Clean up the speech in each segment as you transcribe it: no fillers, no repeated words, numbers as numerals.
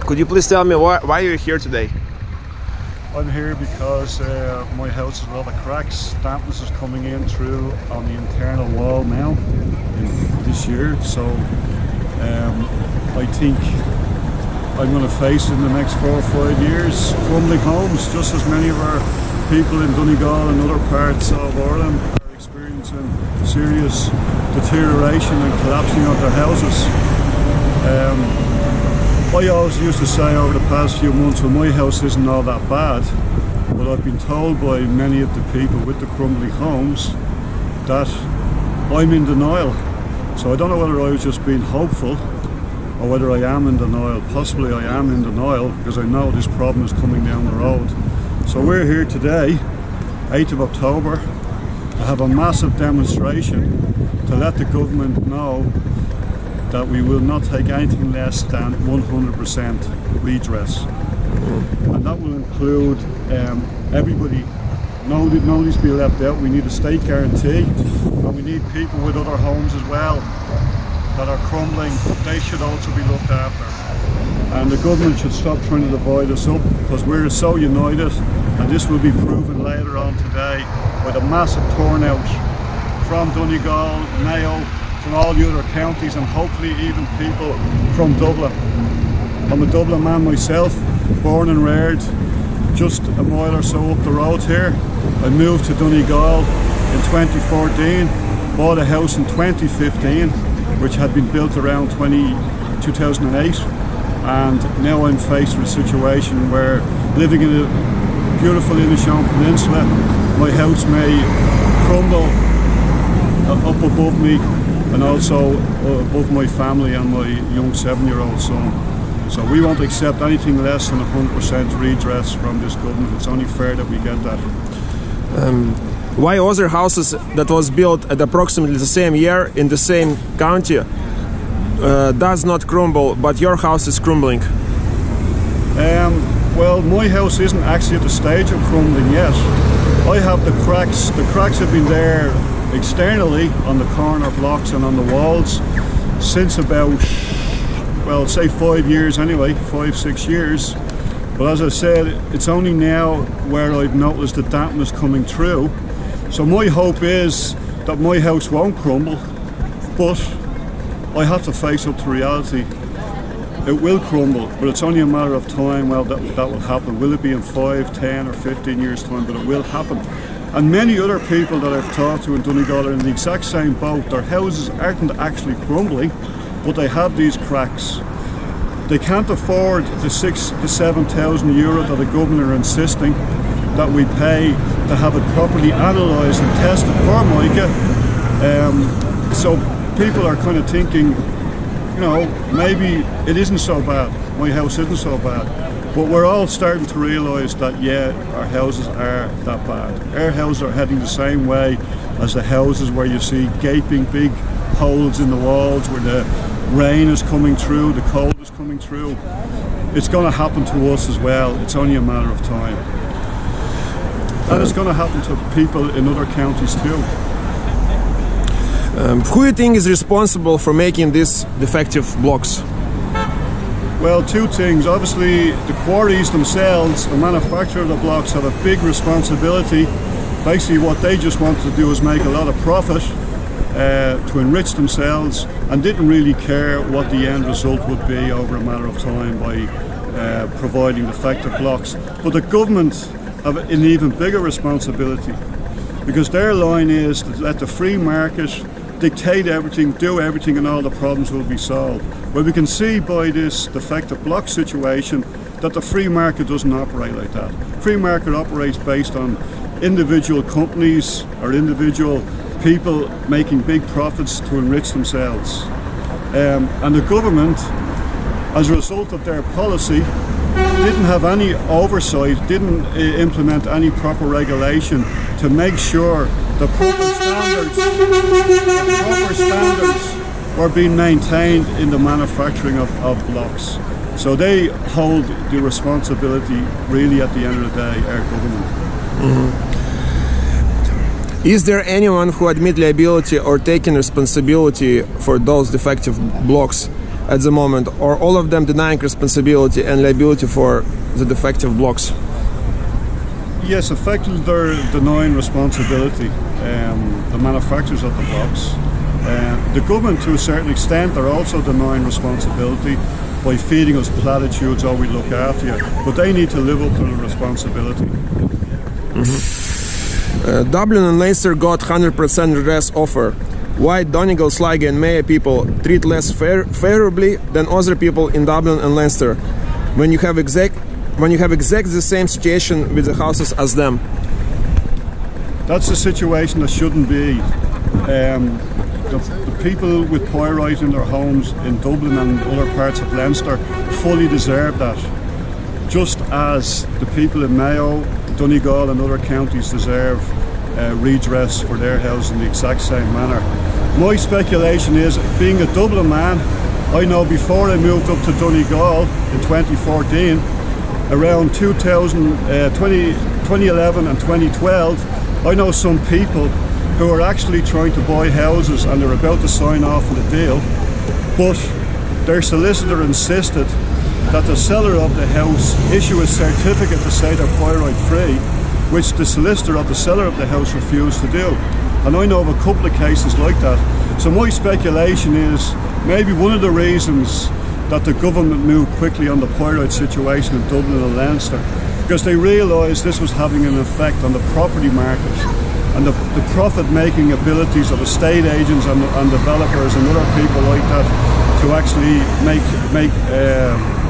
Could you please tell me why you're here today? I'm here because my house has a lot of cracks. Dampness is coming in through on the internal wall now this year, so I think I'm going to face in the next 4 or 5 years crumbling homes. Just as many of our people in Donegal and other parts of Ireland are experiencing serious deterioration and collapsing of their houses. I always used to say over the past few months, well, my house isn't all that bad, but I've been told by many of the people with the crumbling homes that I'm in denial. So I don't know whether I was just being hopeful or whether I am in denial. Possibly I am in denial because I know this problem is coming down the road. So we're here today, 8th of October, to have a massive demonstration to let the government know that we will not take anything less than 100% redress. And that will include everybody. Nobody's to be left out. We need a state guarantee, and we need people with other homes as well that are crumbling. They should also be looked after. And the government should stop trying to divide us up, because we're so united, and this will be proven later on today with a massive turnout from Donegal, Mayo, from all the other counties, and hopefully even people from Dublin. I'm a Dublin man myself, born and reared just a mile or so up the road here. I moved to Donegal in 2014, bought a house in 2015 which had been built around 2008, and now I'm faced with a situation where, living in a beautiful Inishowen Peninsula, my house may crumble up above me and also above my family and my young 7-year-old son. So we won't accept anything less than 100% redress from this government. It's only fair that we get that. Why other houses that was built at approximately the same year in the same county does not crumble, but your house is crumbling? Well, my house isn't actually at the stage of crumbling yet. I have the cracks. The cracks have been there externally on the corner blocks and on the walls since about, well, say 5 years anyway, 5-6 years. But as I said, it's only now where I've noticed the dampness coming through. So my hope is that my house won't crumble, but I have to face up to reality. It will crumble, but it's only a matter of time. Well, that will happen. Will it be in 5, 10 or 15 years time? But it will happen. And many other people that I've talked to in Donegal are in the exact same boat. Their houses aren't actually crumbling, but they have these cracks. They can't afford the 6,000 to 7,000 euro that the government are insisting that we pay to have it properly analysed and tested for Mica. So people are kind of thinking, you know, maybe it isn't so bad. My house isn't so bad. But we're all starting to realise that, yeah, our houses are that bad. Our houses are heading the same way as the houses where you see gaping big holes in the walls, where the rain is coming through, the cold is coming through. It's going to happen to us as well. It's only a matter of time. And it's going to happen to people in other counties too. Who do you think is responsible for making these defective blocks? Well, two things. Obviously, the quarries themselves, the manufacturer of the blocks, have a big responsibility. Basically, what they just wanted to do is make a lot of profit to enrich themselves, and didn't really care what the end result would be over a matter of time by providing defective blocks. But the government have an even bigger responsibility, because their line is to let the free market dictate everything, do everything, and all the problems will be solved. Well, we can see by this defective block situation that the free market doesn't operate like that. Free market operates based on individual companies or individual people making big profits to enrich themselves. And the government, as a result of their policy, didn't have any oversight, didn't implement any proper regulation to make sure the proper standards were being maintained in the manufacturing of blocks. So they hold the responsibility, really, at the end of the day, our government. Is there anyone who admit liability or taking responsibility for those defective blocks at the moment, or all of them denying responsibility and liability for the defective blocks? Yes, effectively they're denying responsibility, the manufacturers of the blocks. The government, to a certain extent, are also denying responsibility by feeding us platitudes, oh, we look after you. But they need to live up to the responsibility. Dublin and Leinster got 100% redress offer. Why Donegal, Sligo and Mayo people treat less favorably than other people in Dublin and Leinster when you have exactly the same situation with the houses as them? That's a situation that shouldn't be. The people with pyrite in their homes in Dublin and other parts of Leinster fully deserve that, just as the people in Mayo, Donegal and other counties deserve redress for their houses in the exact same manner. My speculation is, being a Dublin man, I know before I moved up to Donegal in 2014, around 2011 and 2012, I know some people who are actually trying to buy houses and they're about to sign off on the deal, but their solicitor insisted that the seller of the house issue a certificate to say they're pyrite free, which the solicitor of the seller of the house refused to do. And I know of a couple of cases like that. So my speculation is maybe one of the reasons that the government moved quickly on the pyrite situation in Dublin and Leinster, because they realised this was having an effect on the property market and the profit-making abilities of estate agents and developers and other people like that to actually make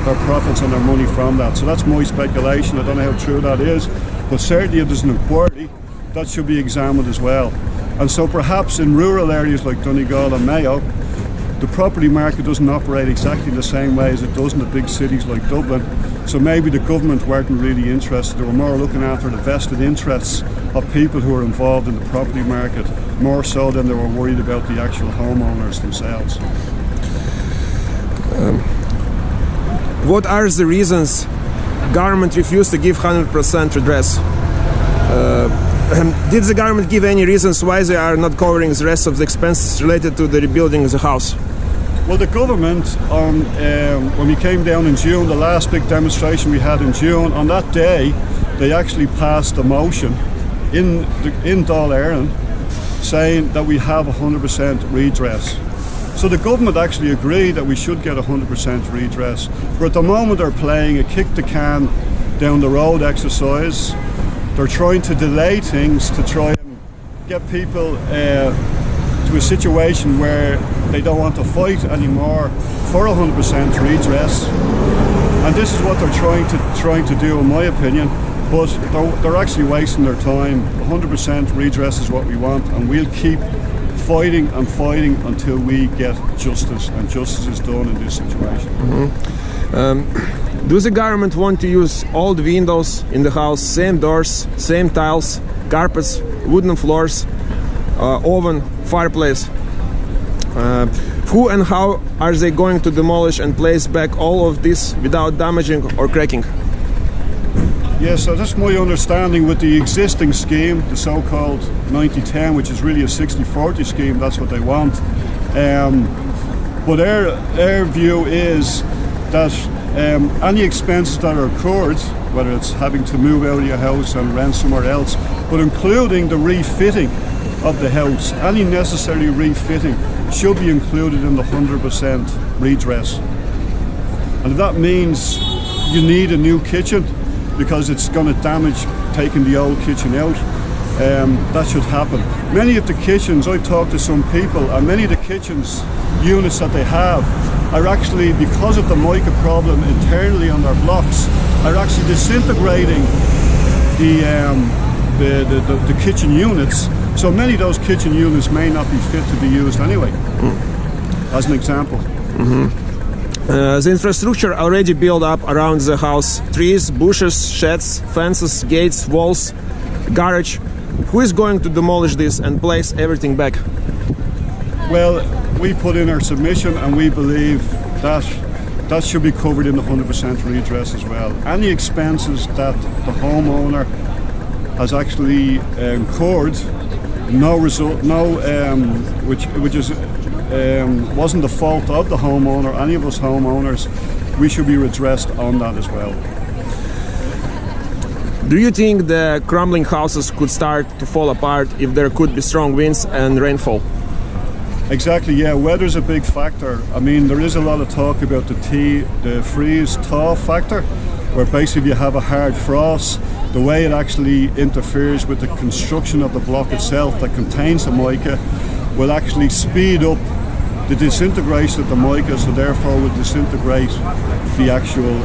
their profits and their money from that. So that's my speculation. I don't know how true that is, but certainly if there's an inquiry, that should be examined as well. And so perhaps in rural areas like Donegal and Mayo, the property market doesn't operate exactly the same way as it does in the big cities like Dublin. So maybe the government weren't really interested. They were more looking after the vested interests of people who are involved in the property market, more so than they were worried about the actual homeowners themselves. What are the reasons government refused to give 100% redress? Did the government give any reasons why they are not covering the rest of the expenses related to the rebuilding of the house? Well, the government, when we came down in June, the last big demonstration we had in June, on that day, they actually passed a motion in Dáil Éireann saying that we have 100% redress. So the government actually agreed that we should get 100% redress. But at the moment they're playing a kick the can down the road exercise. They're trying to delay things to try and get people to a situation where they don't want to fight anymore for 100% redress. And this is what they're trying to do, in my opinion. But they're actually wasting their time. 100% redress is what we want, and we'll keep fighting and fighting until we get justice, and justice is done in this situation. Does the government want to use all the windows in the house, same doors, same tiles, carpets, wooden floors, oven, fireplace? Who and how are they going to demolish and place back all of this without damaging or cracking? Yes, so that's my understanding with the existing scheme, the so-called 90-10, which is really a 60-40 scheme. That's what they want. But their view is that any expenses that are incurred, whether it's having to move out of your house and rent somewhere else, but including the refitting of the house, any necessary refitting should be included in the 100% redress. And if that means you need a new kitchen because it's going to damage taking the old kitchen out, that should happen. Many of the kitchens, I've talked to some people, and many of the kitchens units that they have are actually, because of the Mica problem internally on their blocks, are actually disintegrating the kitchen units. So many of those kitchen units may not be fit to be used anyway, as an example. The infrastructure already built up around the house: trees, bushes, sheds, fences, gates, walls, garage. Who is going to demolish this and place everything back? Well, we put in our submission and we believe that that should be covered in the 100% redress as well. Any expenses that the homeowner has actually incurred, which is wasn't the fault of the homeowner, any of us homeowners, we should be redressed on that as well. Do you think the crumbling houses could start to fall apart if there could be strong winds and rainfall? Exactly, yeah, weather's a big factor. I mean, there is a lot of talk about the freeze-thaw factor, where basically you have a hard frost. The way it actually interferes with the construction of the block itself that contains the mica will actually speed up the disintegration of the mica, so therefore will disintegrate the actual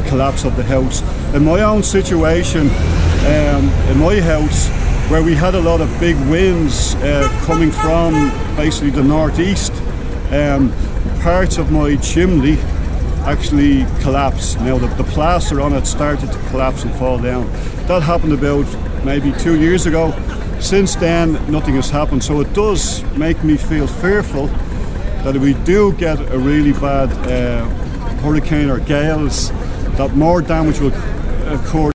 collapse of the house. In my own situation, in my house, where we had a lot of big winds coming from basically the northeast, parts of my chimney actually collapsed. Now the plaster on it started to collapse and fall down. That happened about maybe 2 years ago. Since then, nothing has happened, so it does make me feel fearful that if we do get a really bad hurricane or gales, that more damage will occur